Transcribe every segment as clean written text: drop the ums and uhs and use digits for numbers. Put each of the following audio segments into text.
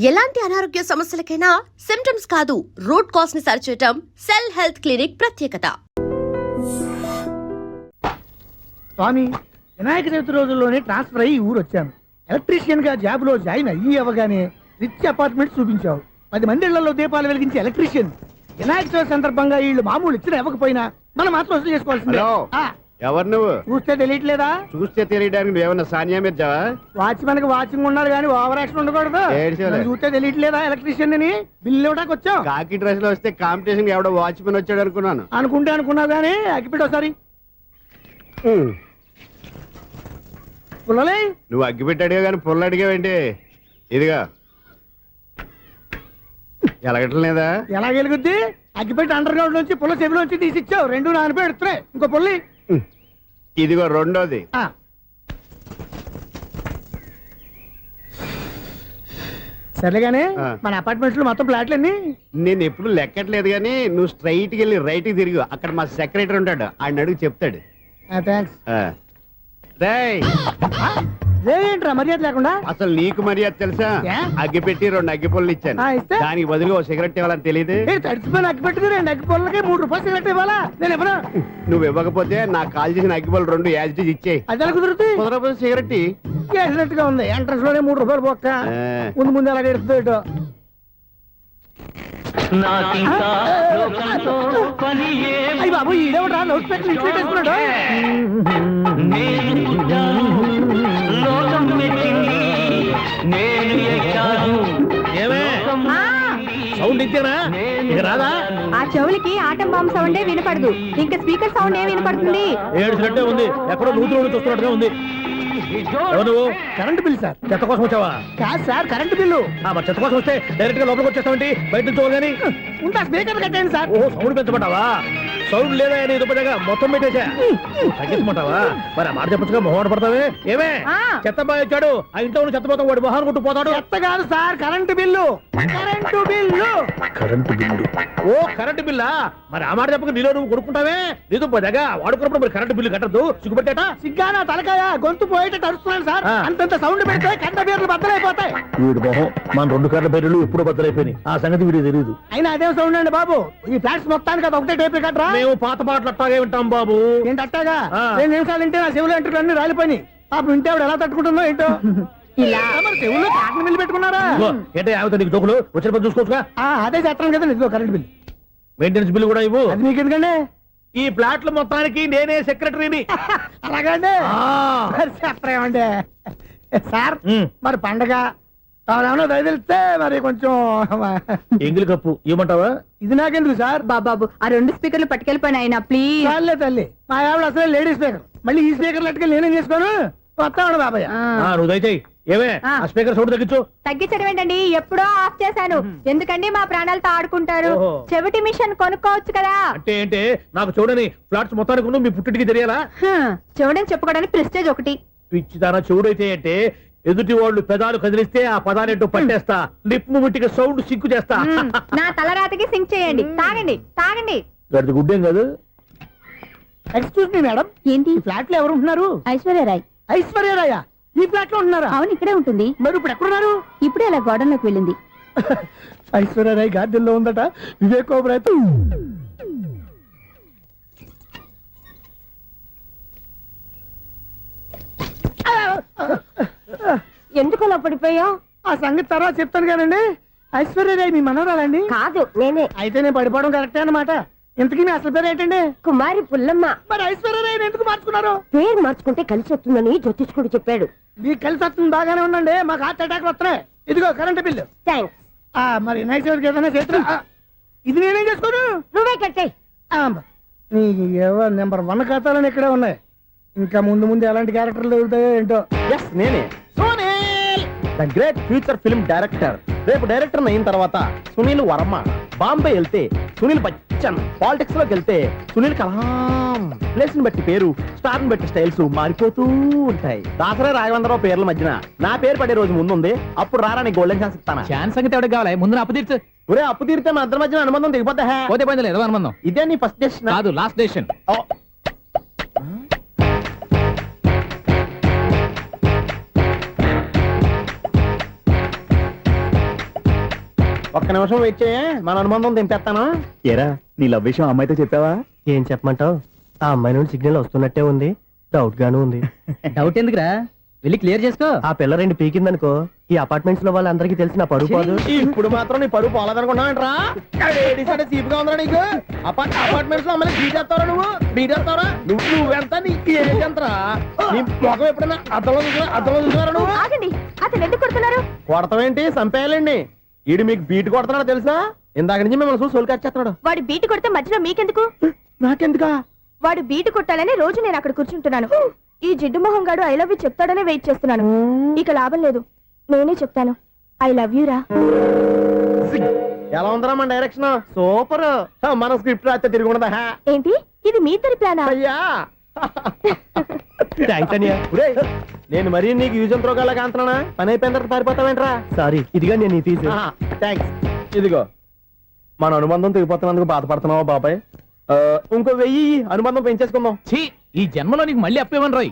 ఎలాంటి అనారోగ్య సమస్యలకైనా సిమ్టమ్స్ కాదు రూట్ కాజ్ ని సరిచేయటం సెల్ హెల్త్ క్లినిక్ ప్రత్యేకత. స్వామి, వినాయక చవితి రోజుల్లోనే ట్రాన్స్ఫర్ అయ్యి ఊరు వచ్చాను. ఎలక్ట్రీషియన్ గా జాబ్ లో జాయిన్ అయ్యి అవగానే రిచ్ అపార్ట్మెంట్ చూపించావు. 10 మంది ఇళ్లలో దీపాలు వెలిగించే ఎలక్ట్రీషియన్. వినాయక చవితి సందర్భంగా వీళ్ళు మామూలు ఇచ్చిన ఇవ్వకపోయినా మనం మాత్రం వసూలు చేసుకోవాల్సిందే. ఎవరు నువ్వు? చూస్తే తెలియట్లేదా? చూస్తే తెలియడానికి నువ్వేమన్నా సానియా మీర్జావా? వాచ్మెన్ కి వాచింగ్ ఉండాలి కానీ ఓవర్ యాక్షన్ ఉండకూడదు. చూస్తే తెలియట్లేదా ఎలక్ట్రీషియన్ అని? బిల్లు ఇవ్వడానికి వచ్చావు. కాకి డ్రెస్ లో వస్తే కాంపిటీషన్ ఎవడో వాచ్మెన్ వచ్చాడు అనుకున్నాను. అనుకున్నావు కానీ అగ్గిపెట్టి ఒకసారి పుల్లలే. నువ్వు అగ్గిపెట్టి అడిగా కానీ పుల్ల అడిగావేంటి? ఇదిగా ఎలగట్లేదా? ఎలా వెలుగుద్ది? అగ్గిపెట్టి అండర్ గ్రౌండ్ నుంచి పుల్ల చెవిలోంచి తీసిచ్చావు. 2 నానపై ఎడుతున్నాయి. ఇంకో పుల్లి ఇదిగో రెండోది. సరేగానే మన అపార్ట్మెంట్స్ లో మొత్తం ఫ్లాట్లు అన్ని నేను ఎప్పుడు లెక్కట్లేదు కానీ నువ్వు స్ట్రైట్ కి వెళ్ళి రైట్ కి తిరిగి అక్కడ మా సెక్రటరీ ఉంటాడు, ఆయన అడుగు చెప్తాడు. థ్యాంక్స్. ఏంట్రా మర్యాద లేకుండా? అసలు నీకు మర్యాద తెలుసా? అగ్గి పెట్టి 2 అగ్గి పుల్లలు ఇచ్చాను, దానికి బదులుగా ఓ సిగరెట్ ఇవ్వాలని తెలియదు. తడిచిపోయిన అగ్గి పెట్టి 2 అగ్గి పుల్లలకి 3 రూపాయలు సిగరెట్ ఇవ్వాలా? నేను ఇవ్వను. నువ్వు ఇవ్వకపోతే నాకు కాల్ చేసిన అగ్గి పుల్లలు 2 యాజిటీజ్ ఇచ్చేయి. అది ఎలా కుదురుతుంది? కుదరకపోతే సిగరెట్ వేసినట్టుగా ఉంది. ఎంట్రన్స్ లోనే 3 రూపాయలు పోక్క. ముందు ఎలా ఎడుతుంది? అయ్యి బాబు, ఈడేవడా లౌడ్ స్పీకర్ ఇన్స్టేట్ చేసుకున్నాడు? సౌండ్ ఇచ్చానా? ఇక రాదా? ఆ చెవులకి ఆటం బాంబు సౌండే వినపడదు, ఇంకా స్పీకర్ సౌండ్ ఏ వినపడుతుంది? ఏడుసినట్టే ఉంది. ఎక్కడో నూతులు చూస్తున్నట్టుగా ఉంది. నువ్వు కరెంట్ బిల్ సార్? చెత్త కోసం వచ్చావా? కాదు సార్, కరెంట్ బిల్లు. మరి చెత్త కోసం వస్తే డైరెక్ట్ గా లోపలికి వచ్చేస్తామంటే బయట నుంచి కానీ ఉంటా. స్పీకర్ కట్టండి సార్. ఓ సౌండ్ పెంచమంటావా? సౌండ్ లేదా దుప్పగా మొత్తం పెట్టేసా. తగ్గించమంటావా? మరి ఆ మాట చెప్పచ్చుగా, మొహం పడతావే. ఏమే చెత్త బాగా వచ్చాడు, ఆ ఇంట్లో చెత్త పోతాం, వాడు మొహాన్ని కొట్టు పోతాడు. చెత్త కాదు sir, current bill. Current bill. Current bill. ఓ కరెంటు బిల్లా? మరి ఆ మాట చెప్పక నీలో నువ్వు కొడుకుంటావే. నీతో పోదాగా వాడుకున్నప్పుడు మరి కరెంటు బిల్లు కట్టద్దు. సిగ్గుపెట్టేట? సిగ్గానా తలకాయ? గొంతు పోయేటట్టు అరుస్తున్నాను సార్. అంతంత సౌండ్ పెడితే కరెంట్ బీర్లు బద్దలైపోతాయి. వీడు మొహం మన 2 కరెంట్ బీర్లు ఎప్పుడు బద్దలైపోయినాయి. ఆ సంగతి వీడికి తెలియదు. అయినా అదే సౌండ్ అండి బాబు. ఈ ఫ్లాట్స్ మొత్తానికి అది ఒకటే టైప్ కట్టరా? మేము పాత పాటలు అట్టాగే వింటాం బాబు. ఏంటి అట్టాగా? 2 నిమిషాలు వింటే నా చెవులు ఎంటర్ అన్ని రాలిపోయి. పాపం వింటే ఆవిడ ఎలా తట్టుకుంటుందో ఏంటో. ఇలా మరి చెవుల్లో కాటన్ బిల్లు పెట్టుకున్నారా? ఏంటో యావత నీకు జోకులు వచ్చిన పని చూసుకోవచ్చుగా. అదే చేస్తాను కదా. ఇదిగో కరెంట్ బిల్, మెయింటెనెన్స్ బిల్లు కూడా ఇవ్వు. అది మీకు ఎందుకండి? ఈ ఫ్లాట్ల మొత్తానికి నేనే సెక్రటరీని. అలాగండి. చెప్పరేమండి సార్? మరి పండగ ఏమన్నా దయదలిస్తే మరి కొంచెం ఎంగిలి కప్పు ఇవ్వమంటావా? ఇది నాకెందుకు సార్? బాబాబు, ఆ 2 స్పీకర్లు పట్టుకెళ్ళిపోయిన ఆయన ప్లీజ్. చాలే తల్లి, మా ఆవిడ అసలు లేడీ స్పీకర్. మళ్ళీ ఈ స్పీకర్లు అట్టుకెళ్ళి నేనేం చేసుకోను? వస్తాడు బాబాయ్. నువ్వు దయచేయి. ఏమే ఆ స్పీకర్ సౌండ్ తగ్గించు. తగ్గించడం ఏంటండి? ఎప్పుడో ఆఫ్ చేశాను. ఎందుకండి మా ప్రాణాలతో ఆడుకుంటారు? చెవిటి మిషన్ కొనుక్కోవచ్చు కదా. అంటే ఏంటే నాకు చూడని ఫ్లాట్స్ మొత్తానికి మీ పుట్టింటికి తెలియాలా? చెవుడని చెప్పుకోవడానికి ప్రెస్టేజ్ ఒకటి. పిచ్చిదానా చెవుడైతే అంటే ఎదుటి వాళ్ళు పెదాలు కదిలిస్తే ఆ పదాలేంటో పట్టేస్తా. లిప్ ముట్టికి సౌండ్ సింకు చేస్తా. నా తలరాతకి సింక్ చేయండి. తాగండి తాగండి. గడిది గుడ్డేం కాదు. ఎక్స్క్యూజ్ మీ మేడం, ఏంటి? ఫ్లాట్ లో ఎవరు ఉంటున్నారు? ఐశ్వర్యరాయ్. ఐశ్వర్యరాయ ఈ ఫ్లాట్ లో ఉంటున్నారా? అవును, ఇక్కడే ఉంటుంది. మరి ఇప్పుడు ఎక్కడున్నారు? ఇప్పుడే అలా గోడంలోకి వెళ్ళింది. ఐశ్వర్యరాయ్ గార్డెన్ లో ఉందట. వివేక్ ఓబరాయ్ ఎందుకు అలా పడిపోయావు? ఆ సంగతి తర్వాత చెప్తాను కానండి. ఐశ్వర్యరాయ్ మీ మనవరాలండి? కాదు, నేనే. అయితే నేను పడిపోవడం కరెక్టే అన్నమాట. ఇంతకీ మీ అసలు పేరు ఏంటండి? కుమారి పుల్లమ్మ. మరి ఐశ్వర్యరాయ్ ఎందుకు మార్చుకున్నారు? పేరు మార్చుకుంటే కలిసి వస్తుందని జ్యోతిష్కుడు చెప్పాడు. మీకు కలిసి వస్తుంది, బాగానే ఉండండి. మాకు హార్ట్ అటాక్ వస్తున్నాయి. ఇదిగో కరెంట్ బిల్లు. థ్యాంక్స్. మరి నైట్ ఏదైనా చేతులు ఇది నేనేం చేసుకోను? నువ్వే కట్టే. నీకు ఎవరు నెంబర్ 1 ఖాతాలని ఇక్కడే ఉన్నాయి. ఇంకా ముందు ముందు ఎలాంటి క్యారెక్టర్లు దొరుకుతాయో ఏంటో. నేనే the great future film director. రేపు డైరెక్టర్ అయిన తర్వాత సునీల్ వర్మ. బాంబే వెళ్తే సునీల్ బచ్చన్. పాలిటిక్స్ లోకి వెళ్తే సునీల్ కలాం. ప్లేస్ ని బట్టి పేరు, స్టార్ ని బట్టి స్టైల్స్ మారిపోతూ ఉంటాయి. దాసరా రాఘవేంద్రరావు పేర్ల మధ్యన నా పేరు పడే రోజు ముందుంది. అప్పుడు రారా నీ గోల్డెన్ ఛాన్స్ ఇస్తాను. ఛాన్స్ సంగతి ఎవరికి కావాలి? ముందు అప్పు తీర్చు. ఒరే అప్పు తీరితే మా ఇద్దరి మధ్యన అనుబంధం దిగిపోతా. పోతే పోయింది లేదు అనుబంధం. ఇదే నీ ఫస్ట్ డెస్టినేషన్ కాదు, లాస్ట్ డెస్టినేషన్. ఒక్క నిమిషం వెయిట్ చేయ మన అనుబంధం దింపేస్తాను. ఏరా నీ లవ్ విషయం అమ్మాయితో చెప్పావా? ఏం చెప్పమంటావు? ఆ అమ్మాయి నుండి సిగ్నల్ వస్తున్నట్టే ఉంది, డౌట్ గాను ఉంది. డౌట్ ఎందుకురా, వెళ్ళి క్లియర్ చేసుకో. ఆ పిల్ల రెండు పీకిందనుకో ఈ అపార్ట్మెంట్స్ లో వాళ్ళందరికీ తెలిసిన పరుగు పోదు. ఇప్పుడు మాత్రం నీ పరుగు పోలేదనుకున్నావంటరా? సీపుగా ఉందా నీకు? అపార్ట్మెంట్స్ లో అమ్మాయి బీటేస్తావరా? నువ్వెంత నీకు ఏంటంతరా? నీ మొఖం ఎప్పుడైనా అర్థంలో చూసారా నువ్వు? ఆగండి, అతను ఎందుకు కొడుతున్నారు? కొడతావేంటి? చంపేయాలండి. ఈడు మీకు బీట్ కొడుతున్నాడు తెలుసా? ఇందాక నుంచి మిమ్మల్ని చూసి సోలు కచ్చేస్తున్నాడు. వాడు బీటు కొడితే మధ్యలో మీకెందుకు? నాకెందుకా? వాడు బీటు కొట్టాలని రోజు నేను అక్కడ కూర్చుంటున్నాను. ఈ జిడ్డు మొహం గాడు ఐ లవ్ యూ చెప్తాడనే వెయిట్ చేస్తున్నాను. ఇక లాభం లేదు, నేనే చెప్తాను ఐ లవ్ యూ రా. ఎలా ఉందరా మన డైరెక్షన్? సూపర్. మన స్క్రిప్ట్ రాస్తే తిరిగి ఉండదా? ఏంటి ఇది మీ ఇద్దరి ప్లానా? అయ్యా థ్యాంక్స్ అనియా. నేను మరీ నీకు యూజ్ అంత రోగాల కాంతనా? పని అయిపోయిన తర్వాత పారిపోతావేంట్రా? సారీ, ఇదిగా నేను ఈ ఫీజు. థ్యాంక్స్. ఇదిగో మన అనుబంధం తెగిపోతున్నందుకు బాధపడుతున్నావా బాబాయ్? ఇంకో 1000 అనుబంధం పెంచేసుకుందాం. ఈ జన్మలో నీకు మళ్ళీ అప్పేమని రాయి.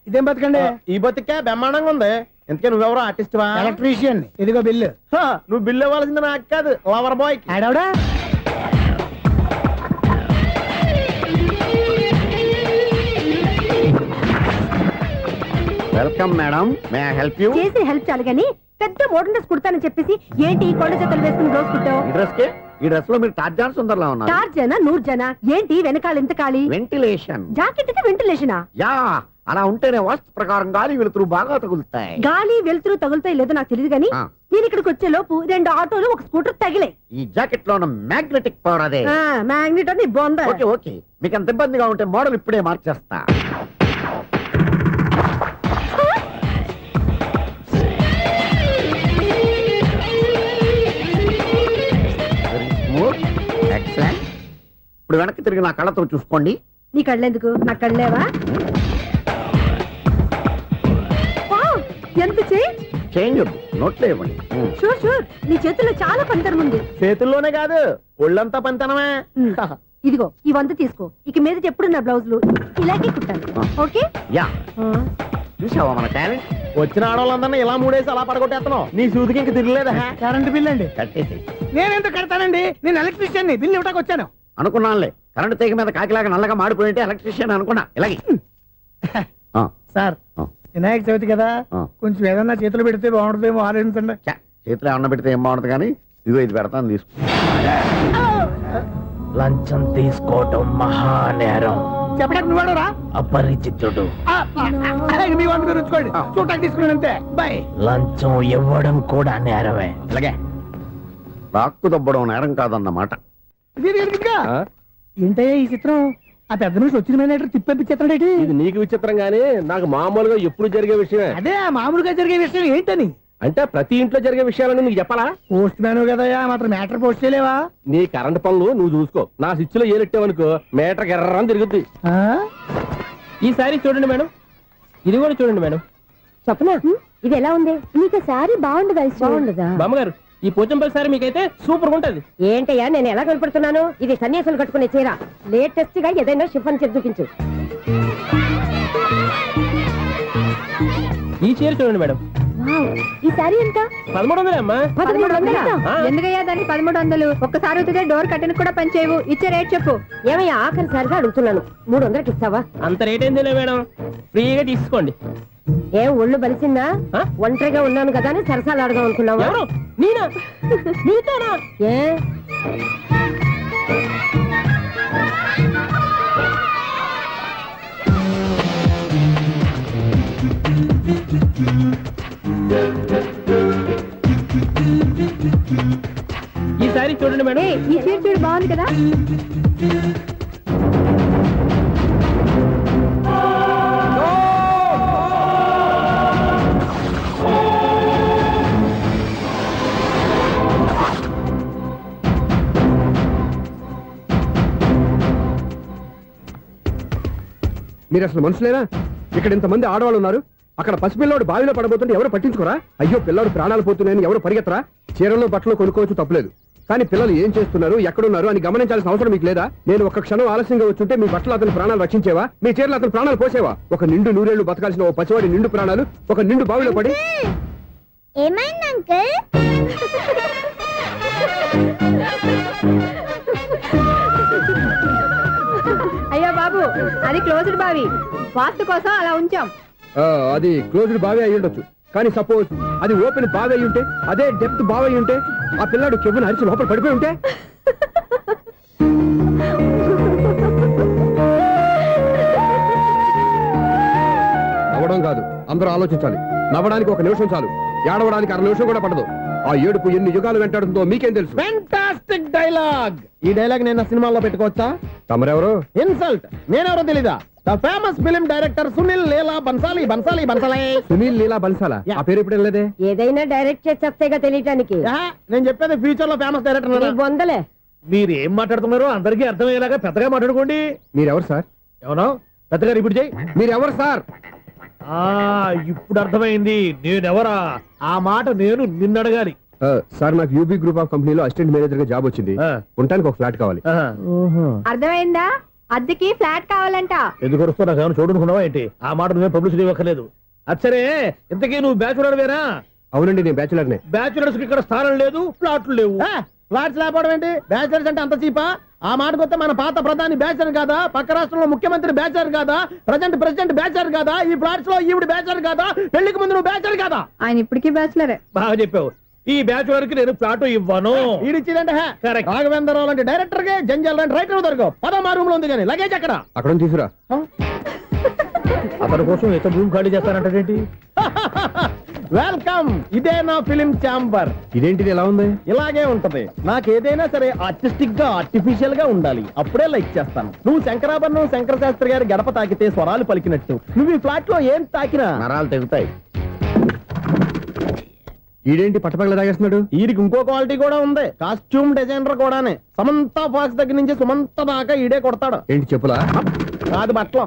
ఇదేం బతకండి? ఈ బతికే బ్రహ్మాండంగా ఉంది. ఎందుకే నువ్వెవరో ఆర్టిస్ట్ వా? ఎలక్ట్రీషియన్. ఇదిగో బిల్లు. నువ్వు బిల్లు ఇవ్వాల్సింది నాకు కాదు, లవర్ బాయ్. ఆడవడా? Welcome madam, may I help you? చేసి హెల్ప్ చాలు గాని పెద్ద మోడల్ డ్రెస్ కుడతానని చెప్పేసి ఏంటి కొండ జతలు వేసుకుని బ్లౌజ్ కుట్టావు? ఈ డ్రెస్ లో మీరు టార్జాన్ సుందర్లా ఉన్నారు. 4 జన 100 జన ఏంటి వెనకాల ఎంత ఖాళీ? వెంటిలేషన్. జాకెట్ కి వెంటిలేషనా? యా, అలా ఉంటేనే వాస్తు ప్రకారం గాలి వెలుతురు బాగా తగులుతాయి. గాలి వెలుతురు తగులుతాయి లేదో నాకు తెలియదు గానీ నేను ఇక్కడికి వచ్చే లోపు 2 ఆటోలు ఒక స్కూటర్ తగిలే. ఈ జాకెట్ లో ఉన్న మ్యాగ్నెటిక్ పవర్ అదే. మ్యాగ్నెట్ అని బొంద. ఓకే ఓకే, మీకు అంత ఇబ్బందిగా ఉంటే మోడల్ ఇప్పుడే మార్చేస్తా. ఎక్సలెంట్. ఇప్పుడు వెనక్కి తిరిగి నా కళ్ళతో చూసుకోండి. నీ కళ్ళెందుకు? నా కళ్ళేవా? ఎంత చేంజ్ వద్దు, నోట్లో ఇవ్వండి. షూర్ షూర్, నీ చేతుల్లో చాలా పనితనం ఉంది. చేతుల్లోనే కాదు ఒళ్ళంతా పంతనమే. ఇదిగో ఈ 100 తీసుకో. ఇక మీద ఎప్పుడు నా బ్లౌజులు ఇలాగే కుట్టాను. ఓకే? యా, చూసావా మన టాలెంట్? వచ్చిన ఆడవాళ్ళందరినీ ఇలా మూడేసి అలా పడగొట్టేస్తున్నావు. నీ సూదికి ఇంక తిరగలేదా? కరెంట్ బిల్ అండి. కట్టేసి. నేనెందుకు కడతానండి? నేను ఎలక్ట్రీషియన్ ని, బిల్లు ఇవ్వడానికి వచ్చాను. అనుకున్నానులే, కరెంట్ తీగ మీద కాకిలాగా నల్లగా మాడిపోయింటే ఎలక్ట్రీషియన్ అనుకున్నా. ఇలాగే సార్, వినాయక చవితి కదా, కొంచెం ఏదన్నా చేతులు పెడితే బాగుంటుందేమో ఆలోచించండి. చేతిలో ఏమన్నా పెడితే ఏం బాగుంటుంది కానీ ఇదిగో ఇది పెడతాను, తీసుకో. లంచం తీసుకోవటం మహానేరం. చెప్పడానికి నువ్వాడరా? అపరిచితుడు. మీ వంట మీరు ఉంచుకోండి, చూడటానికి తీసుకున్నాను అంతే. బాయ్. లంచం ఇవ్వడం కూడా నేరమే. ఇలాగే రాక్కు దబ్బడం నేరం కాదన్నమాట. ఏంటయ్యా ఈ చిత్రం? ఆ పెద్ద నుంచి వచ్చిన మేనేటర్ తిప్పించేస్తాడేటి? ఇది నీకు విచిత్రం గానీ నాకు మామూలుగా ఎప్పుడు జరిగే విషయమే. అదే మామూలుగా జరిగే విషయం ఏంటని? అంటే ప్రతి ఇంట్లో జరిగే విషయాలని నీకు చెప్పాలా? పోస్ట్ మ్యాన్ కదయ్యా, మాత్రం మేటర్ పోస్ట్ చేయలేవా? నీ కరెంట్ పనులు నువ్వు చూసుకో. నా స్విచ్ లో ఏలెట్టావనుకో మేటర్ ఎర్రని తిరుగుద్ది. ఈసారి చూడండి మేడం, ఇది కూడా చూడండి మేడం. చెప్పనా ఇది ఎలా ఉంది? నీకు సారీ బాగుండదా? బాగుండదా బామ్మగారు? ఈ పోచంపల్లి సారీ మీకైతే సూపర్ ఉంటది. ఏంటయ్యా నేను ఎలా కనపడుతున్నాను? ఇది సన్యాసులు కట్టుకునే చీర. లేటెస్ట్ గా ఏదైనా షిఫన్ చేసి చూపించు. ఈ చీర చూడండి మేడం. ఈ సారీ ఎంత? 1300 అమ్మా. 1300? ఎందుకయ్యా దాన్ని 1300? ఒక్కసారి అవుతుందే డోర్ కట్టను కూడా పనిచేయవు. ఇచ్చే రేట్ చెప్పు. ఏమయ్యా ఆఖరిసారిగా అడుగుతున్నాను, 300కి ఇస్తావా? అంత రేట్ ఏందిలే మేడం, ఫ్రీగా తీసుకోండి. ఏం ఒళ్ళు బలిసిందా? ఒంటరిగా ఉన్నాను కదా అని సరసాలు అడదాం అనుకున్నావా? నేనా? నీతోనా? ఏ ఈ సారీ చూడండి మేడం. ఈ చీర చూడు, బాగుంది కదా? మీరు అసలు మనుషులేనా? ఇక్కడ ఇంతమంది ఆడవాళ్ళు ఉన్నారు, అక్కడ పసిపిల్లాడు బావిలో పడబోతుంటే ఎవరు పట్టించుకోరా? అయ్యో పిల్లాడు ప్రాణాలు పోతున్నాయని ఎవరు పరిగెత్తరా? చీరల్లో బట్టలు కొనుక్కోవచ్చు, తప్పలేదు. కానీ పిల్లలు ఏం చేస్తున్నారు, ఎక్కడున్నారు అని గమనించాల్సిన అవసరం మీకు లేదా? నేను ఒక్క క్షణం ఆలస్యంగా వచ్చుంటే మీ బట్టలు అతని ప్రాణాలు రక్షించేవా? మీ చీరలు అతని ప్రాణాలు పోసేవా? ఒక నిండు 100 ఏళ్లు బతకాల్సిన ఓ పసివాడి నిండు ప్రాణాలు ఒక నిండు బావిలో పడి. ఏమైంది అంకుల్? క్లోజ్డ్ బావి వాస్తు కోసం అలా ఉంచాం. అది క్లోజ్డ్ బావి అయి ఉండొచ్చు, కానీ సపోజ్ అది ఓపెన్ బావి అయి ఉంటే, అదే డెప్త్ బావి అయి ఉంటే, ఆ పిల్లాడు కెవ్వున అరిచి లోపల పడిపోయి ఉంటే. నవ్వడం కాదు, అందరూ ఆలోచించాలి. నవ్వడానికి 1 నిమిషం చాలు, ఏడవడానికి 1/2 నిమిషం కూడా పడదు. ఆ ఏడుపు ఎన్ని యుగాలు వెంటాడుతుందో మీకేం తెలుసు? Fantastic dialogue. ఈ డైలాగ్ నేను సినిమాలో పెట్టుకోవచ్చా? తమరెవరు? ఇన్సల్ట్. నేనెవరో తెలీదా? The famous film director Sunil Leela Bansali. Sunil Leela బన్సాలా? Yeah. ఆ పేరు ఇప్పుడు లేదే. ఏదైనా డైరెక్ట్ చేసేస్తేగా తెలియటానికి. నేను చెప్పేది ఫ్యూచర్ లో ఫేమస్ డైరెక్టర్. బొందలే. మీరు ఏం మాట్లాడుతున్నారో అందరికీ అర్థమయ్యేలాగా పెద్దగా మాట్లాడుకోండి. మీరెవరు సార్? ఏమన్నా పెద్దగా రిపీట్ చేయి. మీరెవరు సార్? ఇప్పుడు అర్థమైంది నేనెవరా. ఆ మాట నేను నిన్ను అడగాలి. సార్, నాకు యూబీ గ్రూప్ ఆఫ్ కంపెనీలో అసిస్టెంట్ మేనేజర్ గా జాబ్ వచ్చింది. ఉండటానికి ఒక ఫ్లాట్ కావాలి. అర్థమైందా? అద్దెకి ఫ్లాట్ కావాలంట. ఎందుకు వస్తున్నా నాకు ఏమైనా చూడనుకున్నావా ఏంటి? ఆ మాట నువ్వే పబ్లిసిటీ ఇవ్వక్కర్లేదు. అచ్చరే, ఇంతకీ నువ్వు బ్యాచులర్ వేరా? అవునండి, నేను బ్యాచులర్నే. బ్యాచులర్స్ కి ఇక్కడ స్థానం లేదు, ఫ్లాట్లు లేవు. ఫ్లాట్స్ లేకపోవడం ఏంటి? బ్యాచులర్స్ అంటే అంత చీపా? ఆ మాటకొస్తే మన పాత ప్రధాని బ్యాచర్ కాదా? పక్క రాష్ట్రంలో ముఖ్యమంత్రి బ్యాచర్ కాదా? ప్రెసిడెంట్ బ్యాచర్ కాదా? ఈ ఫ్లాట్స్ లో ఈవిడ బ్యాచర్ కాదా? పెళ్లికి ముందు నువ్వు బ్యాచర్ కాదా? ఆయన ఇప్పటికీ బ్యాచులరే. బాగా చెప్పావు. ఈ బ్యాచులర్ కి నేను ఫ్లాట్ ఇవ్వను. ఈడిచ్చిందంటే రాఘవేంద్రరావు లాంటి డైరెక్టర్ కి, జంజల్ లాంటి రైటర్ దొరకవు. 13 రూమ్ లో ఉంది కానీ లగేజ్ అక్కడ. అక్కడ తీసుకురా. అతని కోసం ఎంత రూమ్ ఖాళీ చేస్తానంటే వెల్కమ్. ఇదే నా ఫిలిం ఛాంబర్. ఇదేంటిది ఎలా ఉంది? ఇలాగే ఉంటది. నాకు ఏదైనా సరే ఆర్టిస్టిక్ గా, ఆర్టిఫిషియల్ గా ఉండాలి. అప్పుడే లైక్ చేస్తాను. నువ్వు శంకరాభరణం శంకర శాస్త్రి గారి గడప తాకితే స్వరాలు పలికినట్టు నువ్వు ఈ ఫ్లాట్ లో ఏం తాకినా నరాలు తెగుతాయి. ఈడేంటి పట్టపగల తాగేస్తున్నాడు? వీడికి ఇంకో క్వాలిటీ కూడా ఉంది. కాస్ట్యూమ్ డిజైనర్ కూడానే. సమంత ఫాక్స్ దగ్గర నుంచి సుమంత దాకా ఈడే కొడతాడు. ఏంటి చెప్పులా? కాదు, బట్టలు.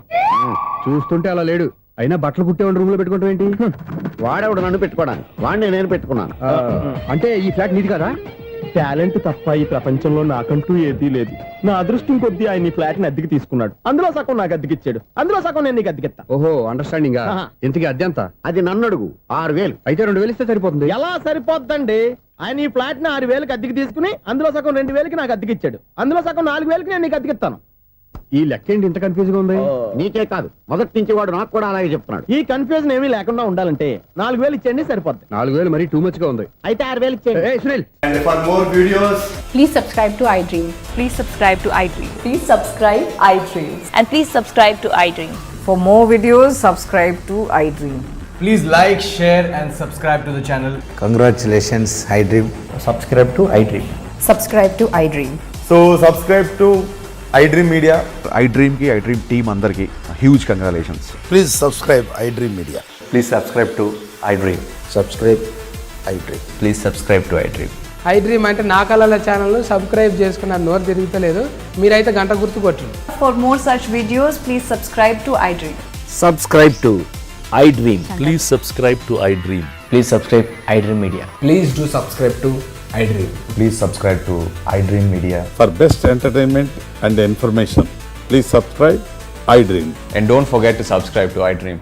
చూస్తుంటే అలా లేడు. అయినా బట్టలు కుట్టేవాడి రూమ్ లో పెట్టుకుంటాం ఏంటి? వాడేవాడు నన్ను పెట్టుకోవడానికి, వాడిని నేను పెట్టుకున్నాను. అంటే ఈ ఫ్లాట్ నీది కదా? టాలెంట్ తప్ప ఈ ప్రపంచంలో నాకంటూ ఏదీ లేదు. నా అదృష్టం కొద్దీ ఆయన ఈ ఫ్లాట్ ని అద్దెకి తీసుకున్నాడు. అందులో సగం నాకు అద్దెకిచ్చాడు, అందులో సగం నేను నీకు అద్దెకిస్తా. ఓహో, అండర్స్టాండింగ్. ఇంతకీ అద్దె ఎంత? అది నన్ను అడుగు. 6000. అయితే 2000 ఇస్తే సరిపోతుంది. ఎలా సరిపోద్దండి? ఆయన ఈ ఫ్లాట్ ని 6000కి అద్దెకి తీసుకుని అందులో సగం 2000కి నాకు అద్దెకిచ్చాడు. అందులో సగం 4000కి నేను నీకు అద్దెకిస్తాను. ఈ లెక్క ఏంటి ఇంత కన్ఫ్యూజ్ గా ఉంది? నీకే కాదు, మొదటి నుంచి వాడు నాకు కూడా అలాగే చెప్తున్నాడు. ఈ కన్ఫ్యూజన్ ఏమీ లేకుండా ఉండాలంటే 4000 ఇచ్చేయండి, సరిపోద్ది. 4000 మరీ టూ మచ్ గా ఉంది. అయితే 6000 ఇచ్చేయండి. ఏయ్ Sunil, And for more videos, Please subscribe to iDream. Please subscribe to iDream. Please subscribe iDream. And please subscribe to iDream. For more videos, subscribe to iDream. please like, share and subscribe to the channel. Congratulations, iDream. Subscribe to iDream. Subscribe to iDream. So subscribe to iDream Media. iDream ki iDream team andarki huge congratulations. Please subscribe iDream Media. Please subscribe to iDream. Subscribe iDream. Please subscribe to iDream. iDream అంటే నా కళల channel subscribe చేసుకున్న నోరు తిరుగుతలేదు. మీరైతే గంట గుర్తు కొట్టండి. For more such videos, please subscribe to iDream. Subscribe to iDream. Please subscribe to iDream. Please subscribe iDream Media. Please do subscribe to iDream. Please subscribe to iDream Media. For best entertainment and information, please subscribe iDream. And don't forget to subscribe to iDream.